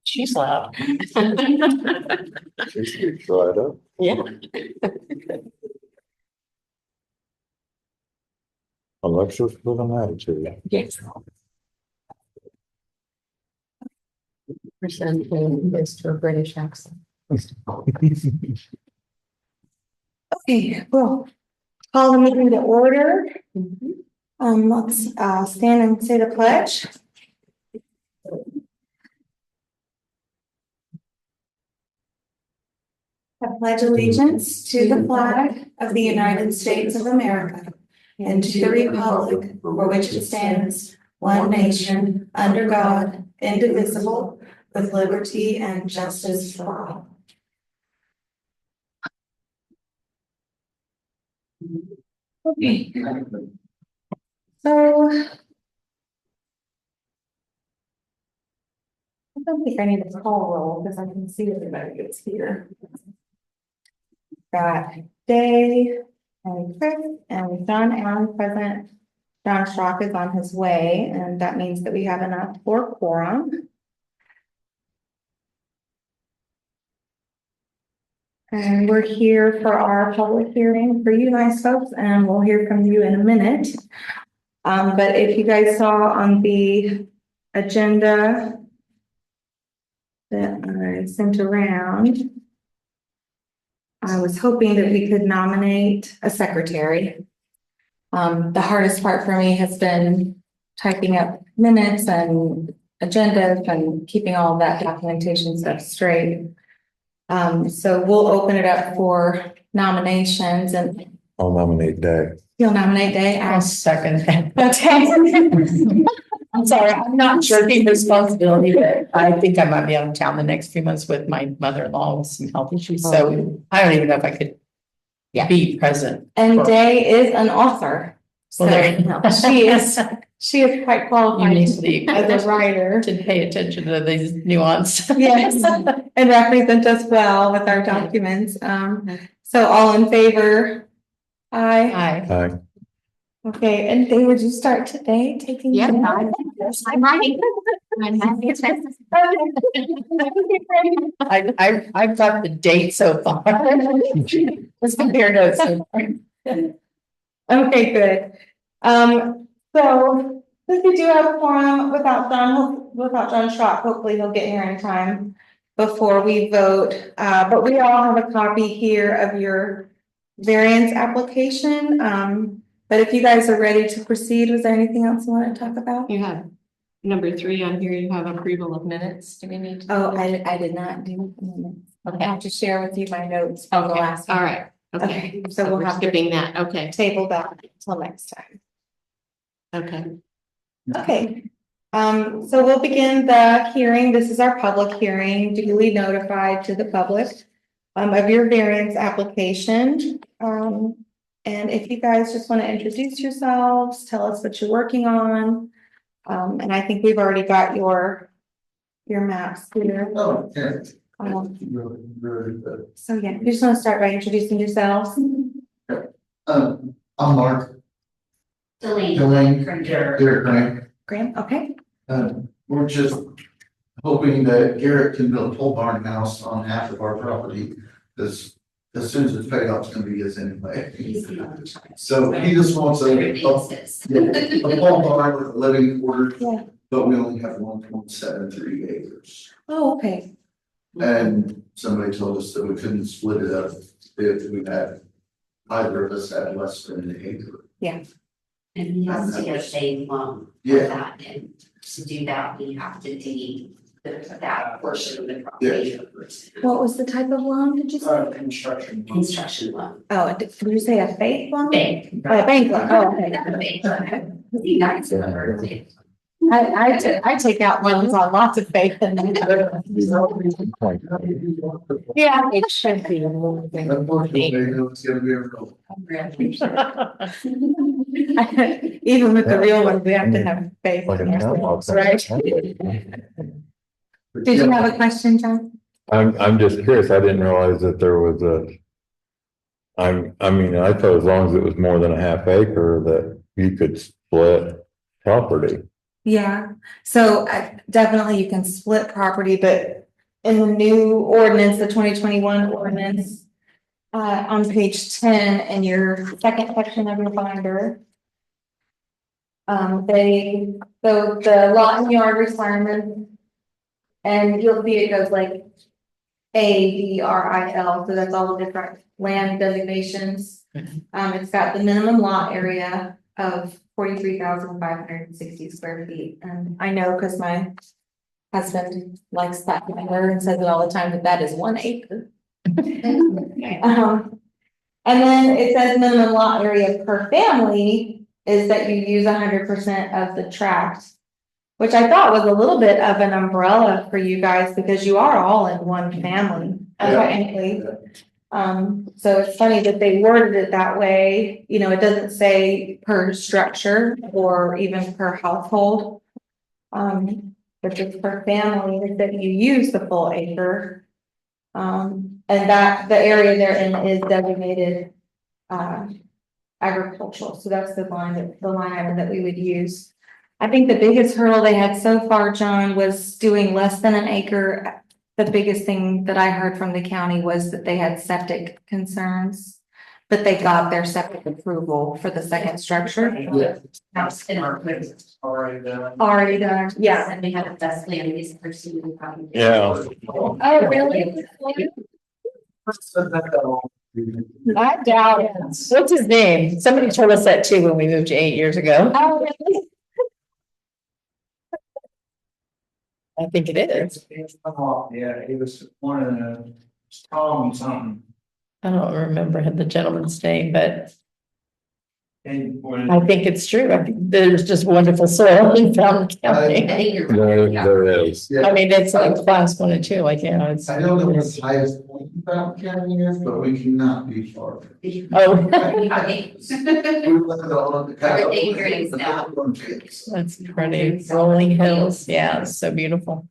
She's loud. She's right up. Yeah. Alexa's with an attitude. Yes. Presenting this to a British accent. Okay, well, call the meeting to order. Let's stand and say the pledge. I pledge allegiance to the flag of the United States of America and to the republic for which it stands, one nation, under God, indivisible, with liberty and justice for all. Okay. So I don't think I need a call roll because I can see everybody that's here. Got Dave and Chris and John Allen present. John Schrock is on his way, and that means that we have enough for quorum. And we're here for our public hearing for you nice folks, and we'll hear from you in a minute. But if you guys saw on the agenda that I sent around, I was hoping that we could nominate a secretary. The hardest part for me has been typing up minutes and agendas and keeping all of that documentation stuff straight. So we'll open it up for nominations, and I'll nominate Day. you'll nominate Day. I'll second that. Okay. I'm sorry, I'm not shirking responsibility, but I think I might be out of town the next few months with my mother-in-law with some health issues, so I don't even know if I could be present. And Day is an author. So Well, there you go. she is quite You qualified need to be as a writer. to pay attention to these nuance. Yes, and represent us well with our documents. So all in favor? Aye. Hi. Aye. Okay, and Day, would you start today taking? Yeah, minutes? I'm writing. I'm happy to. I've got the date so far. Let's compare notes so far. Okay, good. So since we do have a quorum without John Schrock, hopefully he'll get here in time before we vote. But we all have a copy here of your variance application. But if you guys are ready to proceed, was there anything else you want to talk about? You have number 3 on here, you have approval of minutes. Do we need to? Oh, I did not do minutes. Okay. I have to share with you my notes from the Okay, last all one. right. Okay, So we'll we're have to skipping that. Okay, table that until next time. okay. Okay, so we'll begin the hearing. This is our public hearing, duly notified to the public of your variance application. And if you guys just want to introduce yourselves, tell us what you're working on. And I think we've already got your maps here. Oh, okay. So yeah, you just want to start by introducing yourselves. I'm Mark Delane, Garrett Grant. Graham, okay. We're just hoping that Garrett can build a pole barn house on half of our property, because as soon as it's paid off, it's gonna be his anyway. So he just wants a pole barn with a living quarters, Yeah. but we only have 1.73 acres. Oh, okay. And somebody told us that we couldn't split it up if we had, either of us had less than an acre. Yeah. And he has to get a state loan for Yeah. that, and to do that, we have to deed that portion of the property. What was the type of loan, did you say? Construction loan. Oh, did you say a faith loan? Bank. Oh, a bank loan, oh, okay. You guys have heard of it. I take out ones on lots of faith and. Yeah, it should be. Unfortunately, it's gonna be a real. Even with the real ones, we have to have faith Like in a ourselves, townhouse. right? Did you have a question, John? I'm just curious. I didn't realize that there was I mean, I thought as long as it was more than a half acre that you could split property. Yeah, so definitely you can split property, but in the new ordinance, the 2021 ordinance, on page 10 in your second section of your binder. So the lot and yard requirement, and you'll see it goes like ABRIL, so that's all the different land designations. It's got the minimum lot area of 43,560 square feet, and I know because my husband likes that number and says it all the time, that is 1 acre. And then it says minimum lot area per family is that you use 100% of the tract, which I thought was a little bit of an umbrella for you guys because you are all in one family, technically. So it's funny that they worded it that way. You know, it doesn't say per structure or even per household. But just per family that you use the full acre. And that the area therein is designated agricultural. So that's the line item that we would use. I think the biggest hurdle they had so far, John, was doing less than an acre. The biggest thing that I heard from the county was that they had septic concerns, but they got their septic approval for the second structure. House in our. Already done, yeah. And we have a best land use pursuit. Yeah. Oh, really? I doubt it. What's his name? Somebody told us that too when we moved 8 years ago. Oh, really? I think it is. Yeah, he was one of the, Tom something. I don't remember the gentleman's name, but And when. I think it's true. I think there's just wonderful soil in Fountain County. I think you're There, right, yeah. there is. I mean, it's like class 1 and 2, like, you know, it's. I don't know what the highest point in Fountain County is, but we cannot be far. Oh, Okay. We've left all of the. Everything agrees now. that's pretty. Rolling hills. Yeah, it's so beautiful.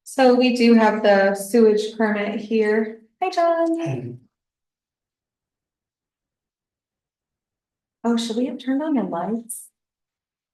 So we do have the sewage permit here. Hi, John. Oh, should we have turned on the lights?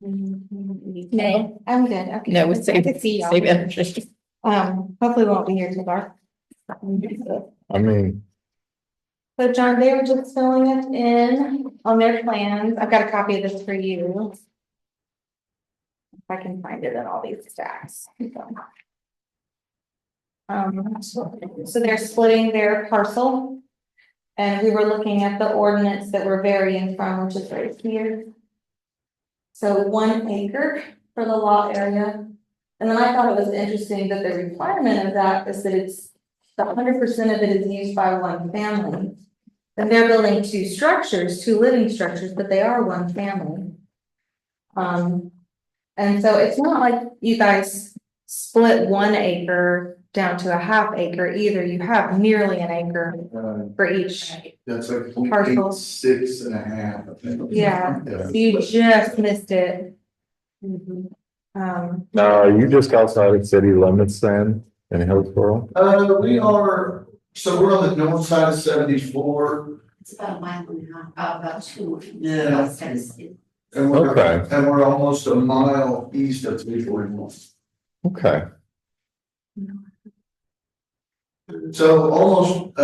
No, I'm good. Okay. No, we I save, could see y'all. save energy. Hopefully we won't be here till dark. I mean, So John, they were just filling it in on their plans. I've got a copy of this for you. If I can find it in all these stacks. So they're splitting their parcel. And we were looking at the ordinance that we're varying from, which is right here. So 1 acre for the lot area. And then I thought it was interesting that the requirement of that is that it's the 100% of it is used by one family. And they're building 2 structures, 2 living structures, but they are one family. And so it's not like you guys split 1 acre down to a ½ acre either. You have nearly an acre for each. That's like Parcel. 6.5, I think. Yeah, so you just missed it. now, are you just outside of city limits then in Hillsborough? We are, so we're on the north side of 74. It's about a mile and a half, about 2. Yeah. Sense. And we're, Okay. and we're almost a mile east of 341. Okay. So almost,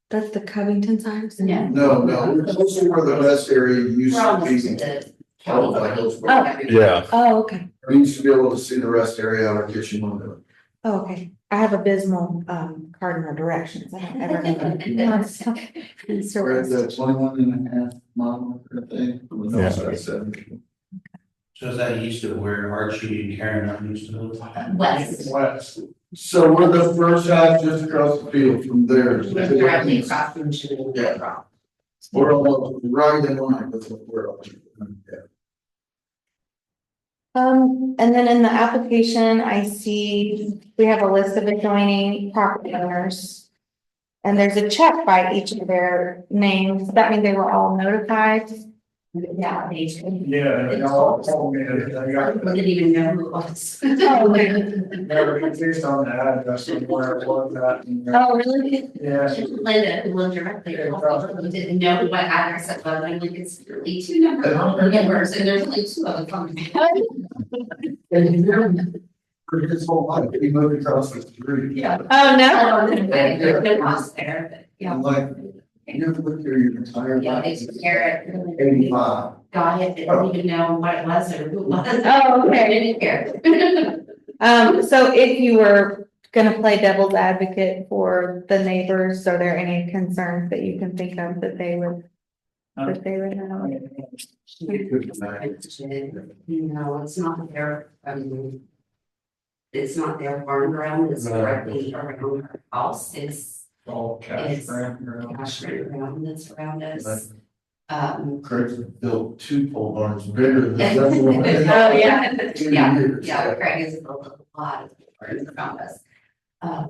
That's the Covington side? Yeah. no, we're close to where the west area used We're to almost be. at the. held by Hillsborough. Yeah. Oh, okay. We used to be able to see the rest area out our kitchen window. Oh, okay. I have abysmal cardinal directions. I don't ever know. We're at the 21.5 mile thing. On the north side of 74. So is that east of where Archie and Karen used to live? West. West. So we're the first house just across the field from there. Directly across from. Yeah. We're almost right in line with what we're up to. Yeah. And then in the application, I see we have a list of adjoining property owners. And there's a check by each of their names. That means they were all notified. Yeah, they should. Yeah. they all told me that they got- I didn't even know who it was. Oh, okay. Never confused on the address of where it was at. and, Oh, really? Yeah. Linda, who lived directly, who didn't know what address it was, I'm like, it's really 2 numbers, and there's only 2 of them. For his whole life, he moved across the street. Yeah. Oh, There's no house there, but yeah. I'm like, you've lived here your entire Yeah, life. they took care of it. 85. Got it, didn't even know what it was or who it was. Oh, okay. Didn't care. So if you were gonna play devil's advocate for the neighbors, are there any concerns that you can think of that they would have? You know, it's not their, it's not their farm ground, it's directly around our house, it's All It's- around. cash ground that's around us. Craig's built 2 pole barns bigger than. Oh, yeah, yeah, Years. yeah, Craig has built a lot of barns around us. I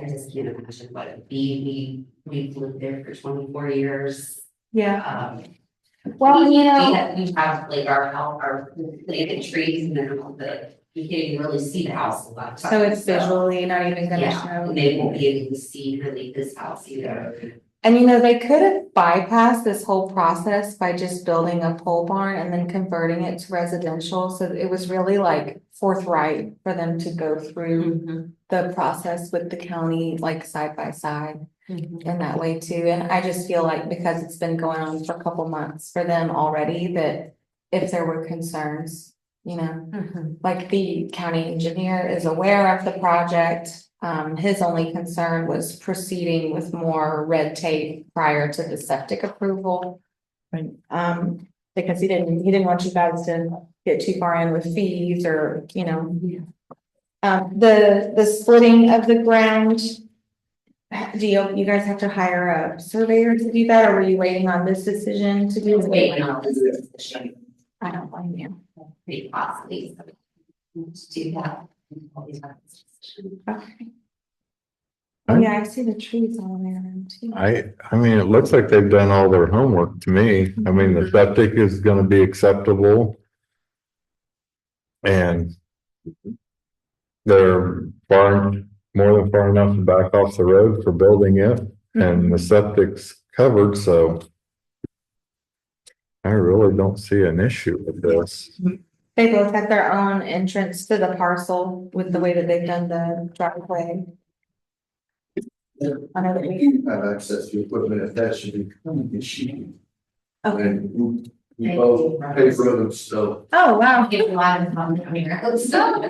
just can't imagine what it'd be, we've lived there for 24 years. Yeah, Well, well, you know, we have like our planted trees and then all the, you can't even really see the house a lot of times. so it's visually not even gonna Yeah, show. and they won't be able to see really this house either. And you know, they could have bypassed this whole process by just building a pole barn and then converting it to residential, so it was really like forthright for them to go through the process with the county, like side by side. In that way too, and I just feel like because it's been going on for a couple months for them already, that if there were concerns, you know, like the county engineer is aware of the project. His only concern was proceeding with more red tape prior to the septic approval. Because he didn't want you guys to get too far in with fees or, you know. The splitting of the ground. Do you guys have to hire a surveyor to do that, or were you waiting on this decision to do? Waiting on this decision, I don't blame you. pretty costly, so to do that. Okay. Oh, yeah, I see the trees all around too. I mean, it looks like they've done all their homework to me. I mean, the septic is gonna be acceptable. And they're more than far enough to back off the road for building it, and the septic's covered, so. I really don't see an issue with this. They both have their own entrance to the parcel with the way that they've done the driveway. I know that we, Have access to equipment, if that should be coming to sheet. okay. And we both pay for them, so. Oh, wow. Give a lot of fun down here, so.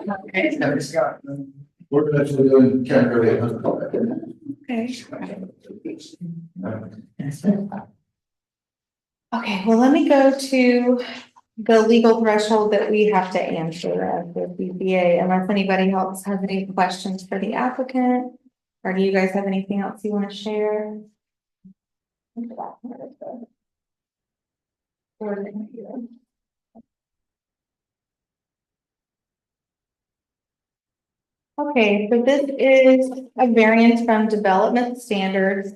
We're actually doing kind of really. Okay. Okay, well, let me go to the legal threshold that we have to answer as the BZA, unless anybody else has any questions for the applicant. Or do you guys have anything else you want to share? Okay, so this is a variance from development standards.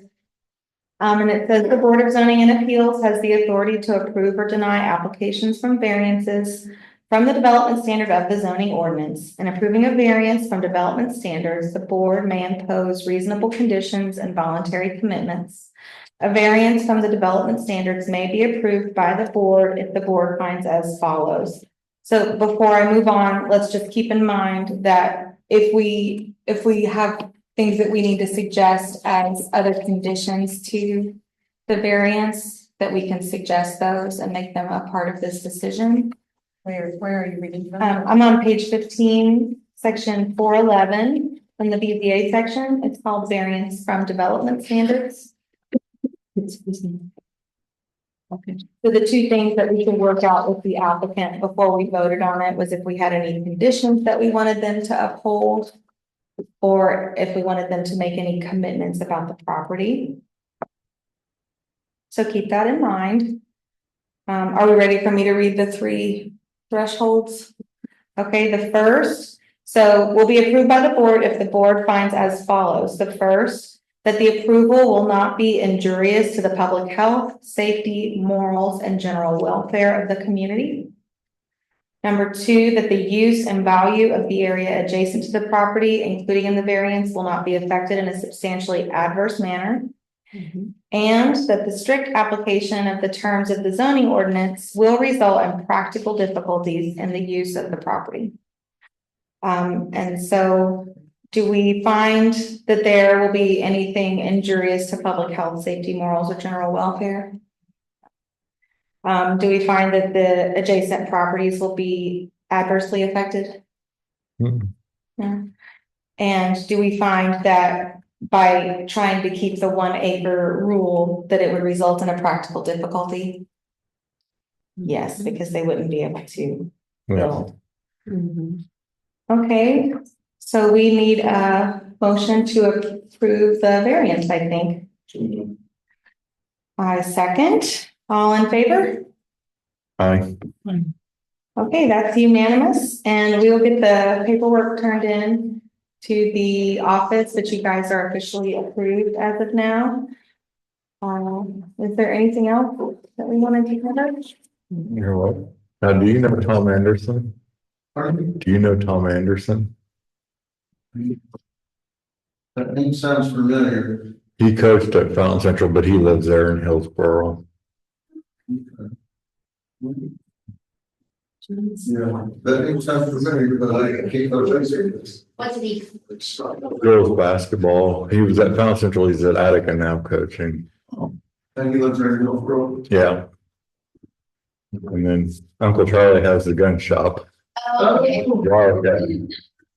And it says the Board of Zoning and Appeals has the authority to approve or deny applications from variances from the development standard of the zoning ordinance. In approving a variance from development standards, the board may impose reasonable conditions and voluntary commitments. A variance from the development standards may be approved by the board if the board finds as follows. So before I move on, let's just keep in mind that if we have things that we need to suggest as other conditions to the variance, that we can suggest those and make them a part of this decision. Where are you reading from? I'm on page 15, section 411, in the BZA section. It's called variance from development standards. Okay. So the two things that we can work out with the applicant before we voted on it was if we had any conditions that we wanted them to uphold, or if we wanted them to make any commitments about the property. So keep that in mind. Are we ready for me to read the 3 thresholds? Okay, the first, so will be approved by the board if the board finds as follows. The first, that the approval will not be injurious to the public health, safety, morals, and general welfare of the community. Number 2, that the use and value of the area adjacent to the property, including in the variance, will not be affected in a substantially adverse manner. And that the strict application of the terms of the zoning ordinance will result in practical difficulties in the use of the property. And so do we find that there will be anything injurious to public health, safety, morals, or general welfare? Do we find that the adjacent properties will be adversely affected? Mm. No. And do we find that by trying to keep the 1 acre rule, that it would result in a practical difficulty? Yes, because they wouldn't be able to Yeah. build. Okay, so we need a motion to approve the variance, I think. I second. All in favor? Aye. Okay, that's unanimous, and we will get the paperwork turned in to the office that you guys are officially approved as of now. Is there anything else that we wanted to cover? You're welcome. Now, do you know Tom Anderson? Pardon me? Do you know Tom Anderson? That name sounds familiar. He coached at Fountain Central, but he lives there in Hillsborough. Yeah, that name sounds familiar, but I can't go to What did he? Girls basketball. He was at Fountain Central. He's at Attica now coaching. And he lives there in Hillsborough. Yeah. And then Uncle Charlie has the gun shop. Oh, okay. Yeah,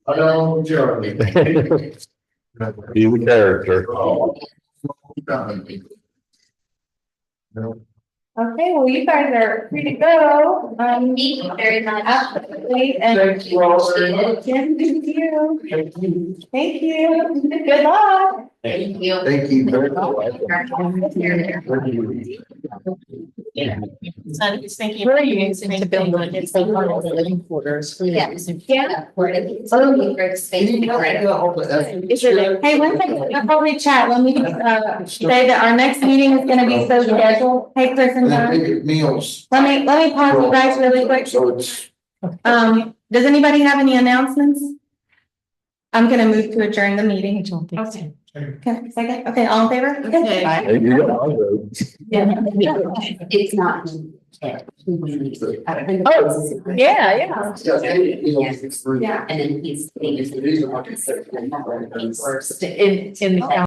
I know, Jeremy. okay. He's a character. Okay, well, you guys are free to go. Thank you very much. Absolutely, and Thank you all very much. Thank you. Thank you. Thank you. Good luck. Thank you. Thank you. So he's thinking. Where are you using to build it's like one of the living quarters? Yes. Yeah. Great space. Is it, hey, one thing, before we chat, let me, say that our next meeting is gonna be so scheduled. Hey, Chris and And then John, they get meals. let me pause you guys really quick. So it's. Does anybody have any announcements? I'm gonna move to adjourn the meeting. Okay. Okay, second, okay, all in favor? Okay. Hey, you got my vote. It's not. Oh, yeah, yeah. Yes. Yeah. And then he's. In the